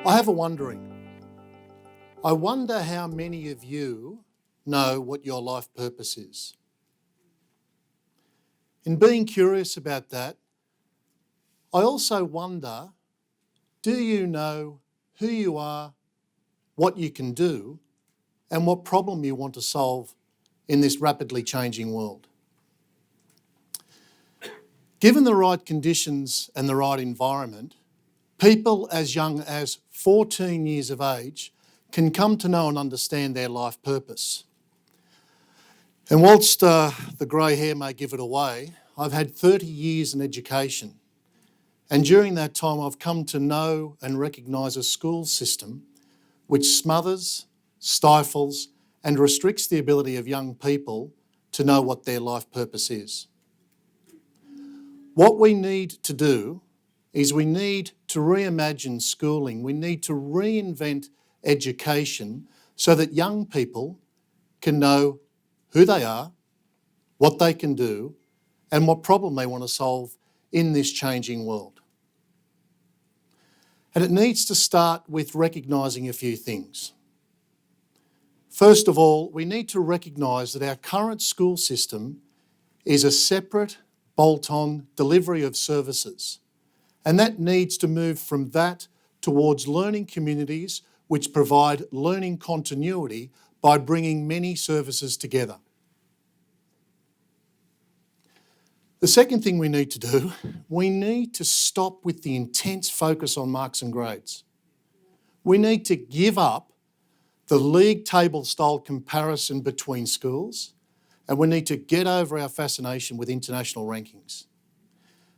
I have a wondering. I wonder how many of you know what your life purpose is. In being curious about that, I also wonder, do you know who you are, what you can do, and what problem you want to solve in this rapidly changing world? Given the right conditions and the right environment, people as young as 14 years of age can come to know and understand their life purpose. And whilst the grey hair may give it away, I've had 30 years in education. And during that time, I've come to know and recognise a school system which smothers, stifles, and restricts the ability of young people to know what their life purpose is. What we need to do is we need to reimagine schooling. We need to reinvent education so that young people can know who they are, what they can do, and what problem they want to solve in this changing world. And it needs to start with recognising a few things. First of all, we need to recognise that our current school system is a separate, bolt-on delivery of services. And that needs to move from that towards learning communities which provide learning continuity by bringing many services together. The second thing we need to do, we need to stop with the intense focus on marks and grades. We need to give up the league table style comparison between schools, and we need to get over our fascination with international rankings.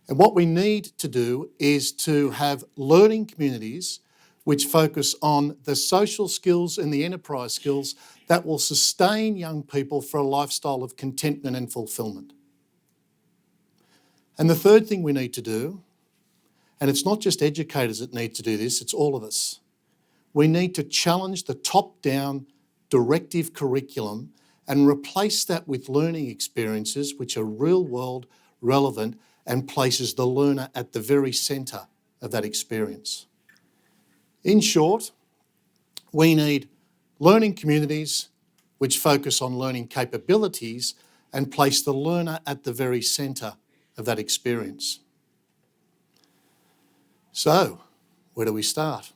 And what we need to do is to have learning communities which focus on the social skills and the enterprise skills that will sustain young people for a lifestyle of contentment and fulfilment. And the third thing we need to do, and it's not just educators that need to do this, it's all of us. We need to challenge the top-down directive curriculum and replace that with learning experiences which are real-world, relevant, and places the learner at the very centre of that experience. In short, we need learning communities which focus on learning capabilities and place the learner at the very centre of that experience. So, where do we start?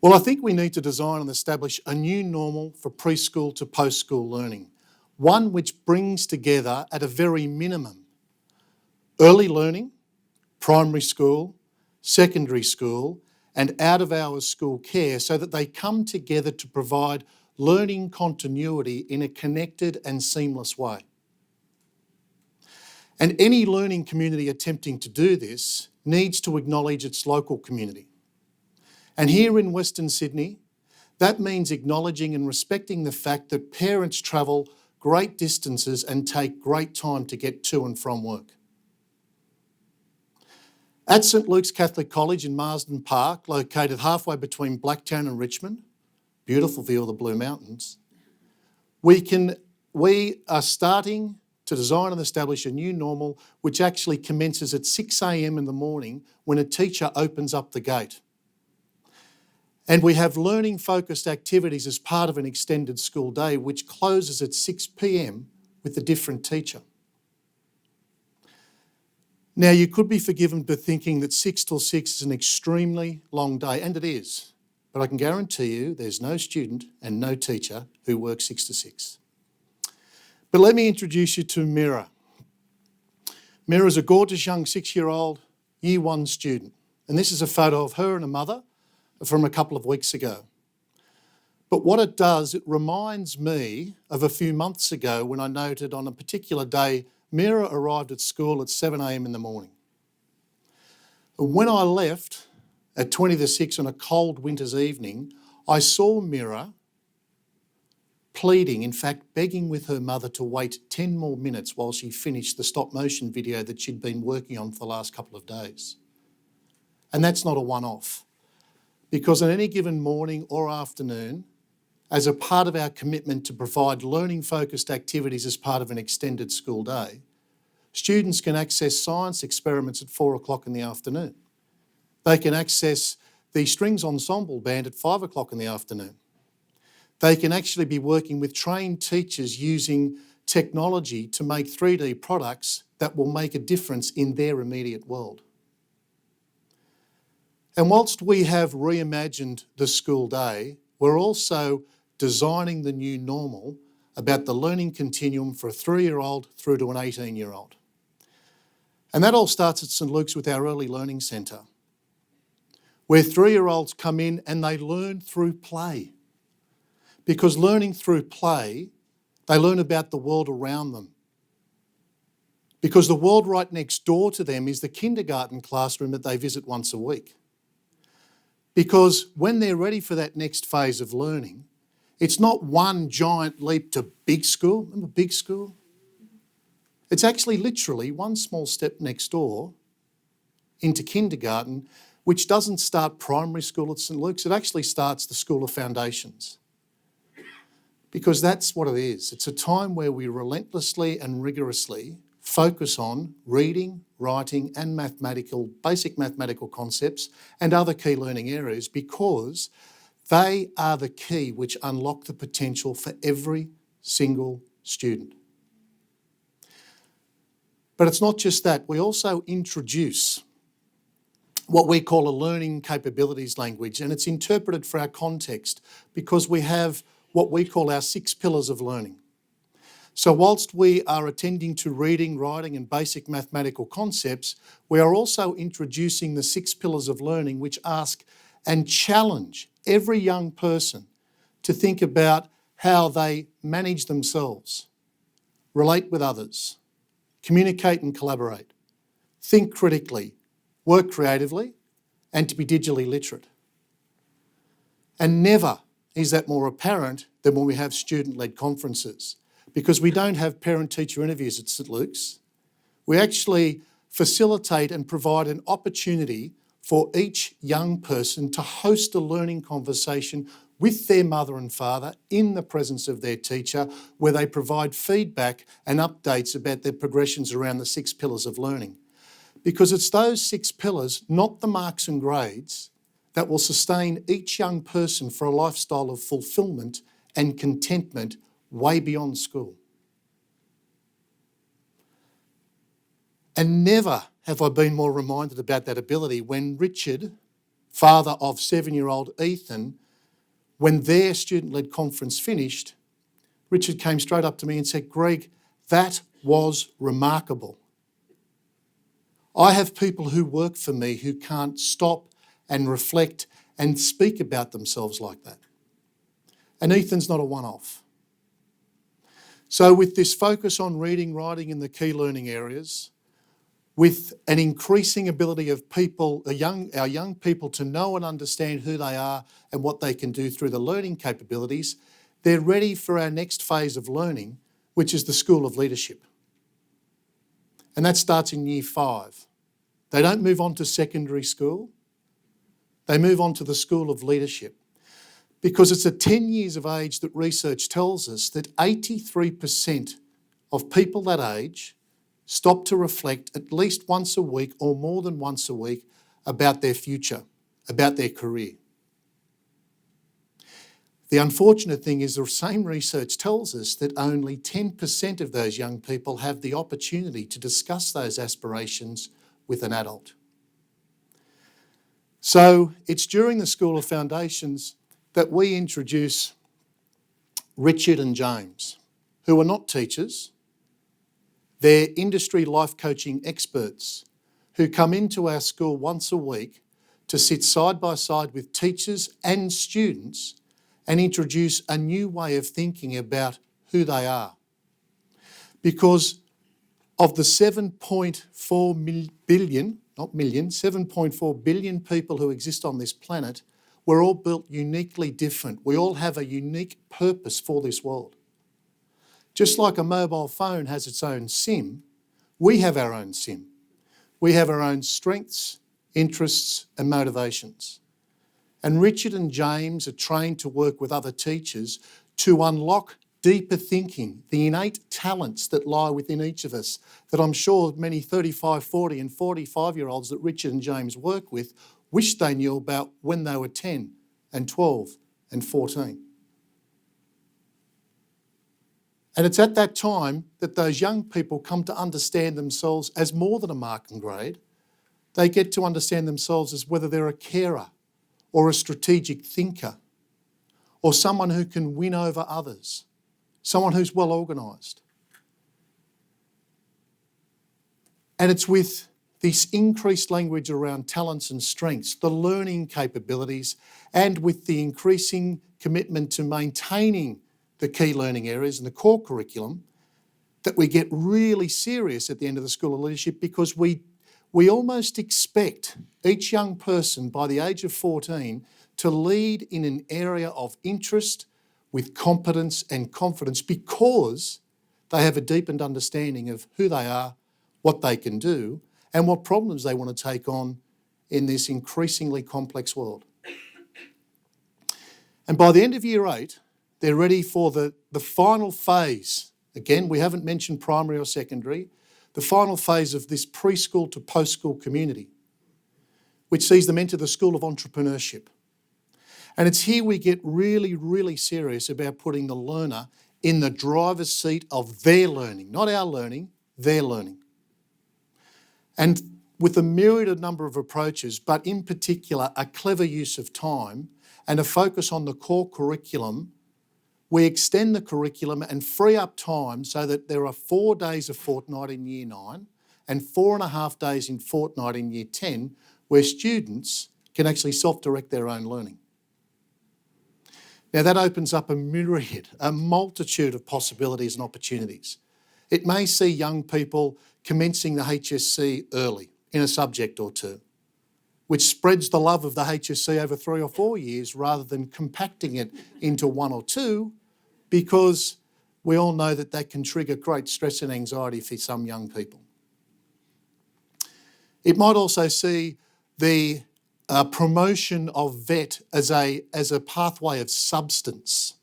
Well, I think we need to design and establish a new normal for preschool to post-school learning, one which brings together, at a very minimum, early learning, primary school, secondary school, and out-of-hours school care so that they come together to provide learning continuity in a connected and seamless way. And any learning community attempting to do this needs to acknowledge its local community. And here in Western Sydney, that means acknowledging and respecting the fact that parents travel great distances and take great time to get to and from work. At St Luke's Catholic College in Marsden Park, located halfway between Blacktown and Richmond, beautiful view of the Blue Mountains, we are starting to design and establish a new normal which actually commences at 6 a.m. in the morning when a teacher opens up the gate. And we have learning-focused activities as part of an extended school day which closes at 6 p.m. with a different teacher. Now, you could be forgiven for thinking that 6 till 6 is an extremely long day, and it is. But I can guarantee you there's no student and no teacher who works 6 to 6. But let me introduce you to Mira. Mira is a gorgeous young 6-year-old Year 1 student. And this is a photo of her and her mother from a couple of weeks ago. But what it does, it reminds me of a few months ago when I noted on a particular day Mira arrived at school at 7 a.m. in the morning. And when I left at 20 to 6 on a cold winter's evening, I saw Mira pleading, in fact begging with her mother to wait 10 more minutes while she finished the stop motion video that she'd been working on for the last couple of days. And that's not a one-off, because on any given morning or afternoon, as a part of our commitment to provide learning-focused activities as part of an extended school day, students can access science experiments at 4 o'clock in the afternoon. They can access the strings ensemble band at 5 o'clock in the afternoon. They can actually be working with trained teachers using technology to make 3D products that will make a difference in their immediate world. And whilst we have reimagined the school day, we're also designing the new normal about the learning continuum for a 3-year-old through to an 18-year-old. And that all starts at St Luke's with our Early Learning Centre, where 3-year-olds come in and they learn through play. Because learning through play, they learn about the world around them. Because the world right next door to them is the kindergarten classroom that they visit once a week. Because when they're ready for that next phase of learning, it's not one giant leap to big school. Remember big school? It's actually literally one small step next door into kindergarten, which doesn't start primary school at St Luke's. It actually starts the School of Foundations. Because that's what it is. It's a time where we relentlessly and rigorously focus on reading, writing and basic mathematical concepts and other key learning areas, because they are the key which unlock the potential for every single student. But it's not just that. We also introduce what we call a learning capabilities language, and it's interpreted for our context because we have what we call our 6 pillars of learning. So whilst we are attending to reading, writing and basic mathematical concepts, we are also introducing the 6 pillars of learning which ask and challenge every young person to think about how they manage themselves, relate with others, communicate and collaborate, think critically, work creatively, and to be digitally literate. And never is that more apparent than when we have student-led conferences, because we don't have parent-teacher interviews at St Luke's. We actually facilitate and provide an opportunity for each young person to host a learning conversation with their mother and father in the presence of their teacher, where they provide feedback and updates about their progressions around the 6 pillars of learning. Because it's those 6 pillars, not the marks and grades, that will sustain each young person for a lifestyle of fulfilment and contentment way beyond school. And never have I been more reminded about that ability when Richard, father of 7-year-old Ethan, when their student-led conference finished, Richard came straight up to me and said, "Greg, that was remarkable. I have people who work for me who can't stop and reflect and speak about themselves like that." And Ethan's not a one-off. So with this focus on reading, writing and the key learning areas, with an increasing ability of people, our young people to know and understand who they are and what they can do through the learning capabilities, they're ready for our next phase of learning, which is the School of Leadership. And that starts in year 5. They don't move on to secondary school. They move on to the School of Leadership, because it's at 10 years of age that research tells us that 83% of people that age stop to reflect at least once a week or more than once a week about their future, about their career. The unfortunate thing is the same research tells us that only 10% of those young people have the opportunity to discuss those aspirations with an adult. So it's during the School of Foundations that we introduce Richard and James, who are not teachers. They're industry life coaching experts who come into our school once a week to sit side by side with teachers and students and introduce a new way of thinking about who they are. Because of the 7.4 billion, not million, 7.4 billion people who exist on this planet, we're all built uniquely different. We all have a unique purpose for this world. Just like a mobile phone has its own SIM, we have our own SIM. We have our own strengths, interests and motivations. And Richard and James are trained to work with other teachers to unlock deeper thinking, the innate talents that lie within each of us, that I'm sure many 35, 40 and 45-year-olds that Richard and James work with wish they knew about when they were 10 and 12 and 14. And it's at that time that those young people come to understand themselves as more than a mark and grade. They get to understand themselves as whether they're a carer or a strategic thinker or someone who can win over others, someone who's well organised. And it's with this increased language around talents and strengths, the learning capabilities, and with the increasing commitment to maintaining the key learning areas and the core curriculum, that we get really serious at the end of the School of Leadership, because we almost expect each young person by the age of 14 to lead in an area of interest with competence and confidence, because they have a deepened understanding of who they are, what they can do, and what problems they want to take on in this increasingly complex world. And by the end of year 8, they're ready for the final phase. Again, we haven't mentioned primary or secondary, the final phase of this preschool to post-school community, which sees them enter the School of Entrepreneurship. And it's here we get really, really serious about putting the learner in the driver's seat of their learning, not our learning, their learning. And with a myriad number of approaches, but in particular a clever use of time and a focus on the core curriculum, we extend the curriculum and free up time so that there are 4 days a fortnight in year 9 and 4.5 days in fortnight in year 10 where students can actually self-direct their own learning. Now that opens up a myriad, a multitude of possibilities and opportunities. It may see young people commencing the HSC early in a subject or two, which spreads the love of the HSC over 3 or 4 years rather than compacting it into 1 or 2, because we all know that that can trigger great stress and anxiety for some young people. It might also see the promotion of VET as a pathway of substance,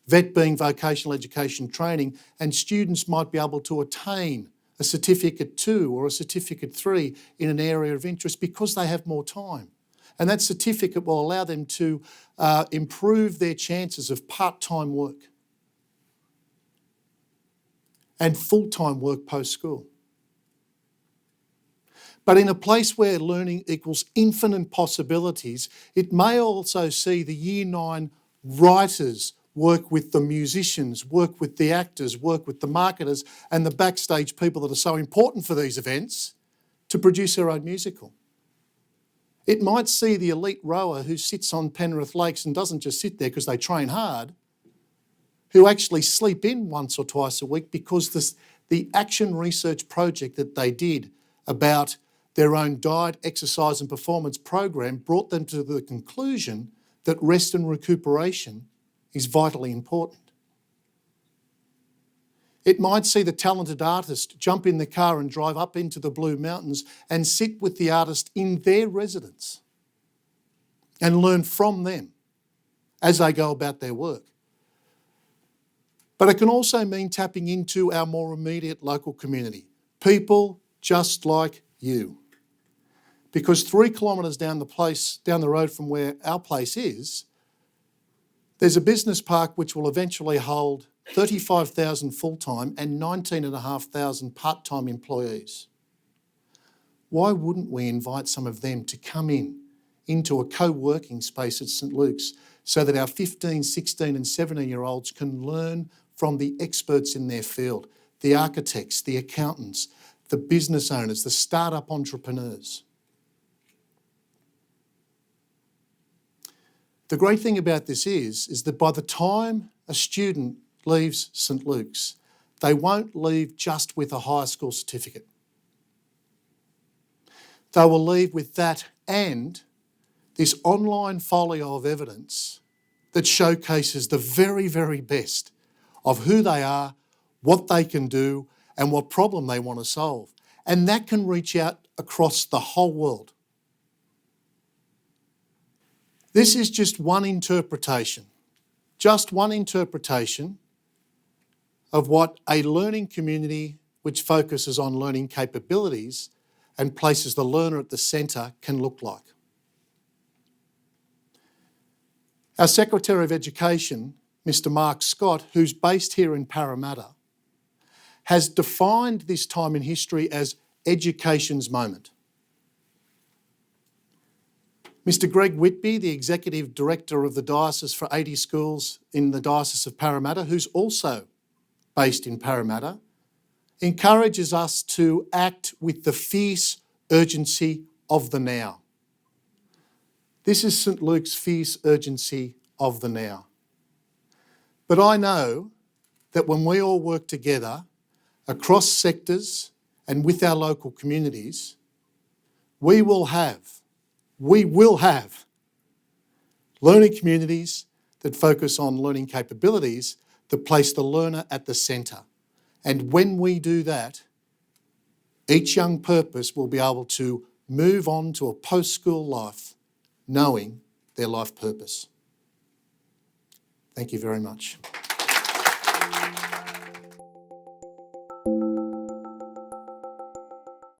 VET being vocational education training, and students might be able to attain a Certificate 2 or a Certificate 3 in an area of interest because they have more time. And that certificate will allow them to improve their chances of part-time work and full-time work post-school. But in a place where learning equals infinite possibilities, it may also see the Year 9 writers work with the musicians, work with the actors, work with the marketers and the backstage people that are so important for these events to produce their own musical. It might see the elite rower who sits on Penrith Lakes and doesn't just sit there because they train hard, who actually sleep in once or twice a week because the action research project that they did about their own diet, exercise and performance program brought them to the conclusion that rest and recuperation is vitally important. It might see the talented artist jump in the car and drive up into the Blue Mountains and sit with the artist in their residence and learn from them as they go about their work. But it can also mean tapping into our more immediate local community, people just like you. Because 3 kilometres down the road from where our place is, there's a business park which will eventually hold 35,000 full-time and 19,500 part-time employees. Why wouldn't we invite some of them to come into a co-working space at St Luke's so that our 15, 16 and 17-year-olds can learn from the experts in their field, the architects, the accountants, the business owners, the startup entrepreneurs. The great thing about this is that by the time a student leaves St Luke's, they won't leave just with a high school certificate. They will leave with that and this online folio of evidence that showcases the very, very best of who they are, what they can do, and what problem they want to solve. And that can reach out across the whole world. This is just one interpretation of what a learning community which focuses on learning capabilities and places the learner at the centre can look like. Our Secretary of Education, Mr. Mark Scott, who's based here in Parramatta, has defined this time in history as education's moment. Mr. Greg Whitby, the Executive Director of the Diocese for 80 Schools in the Diocese of Parramatta, who's also based in Parramatta, encourages us to act with the fierce urgency of the now. This is St Luke's fierce urgency of the now. But I know that when we all work together across sectors and with our local communities, we will have learning communities that focus on learning capabilities that place the learner at the centre. And when we do that, each young purpose will be able to move on to a post-school life knowing their life purpose. Thank you very much.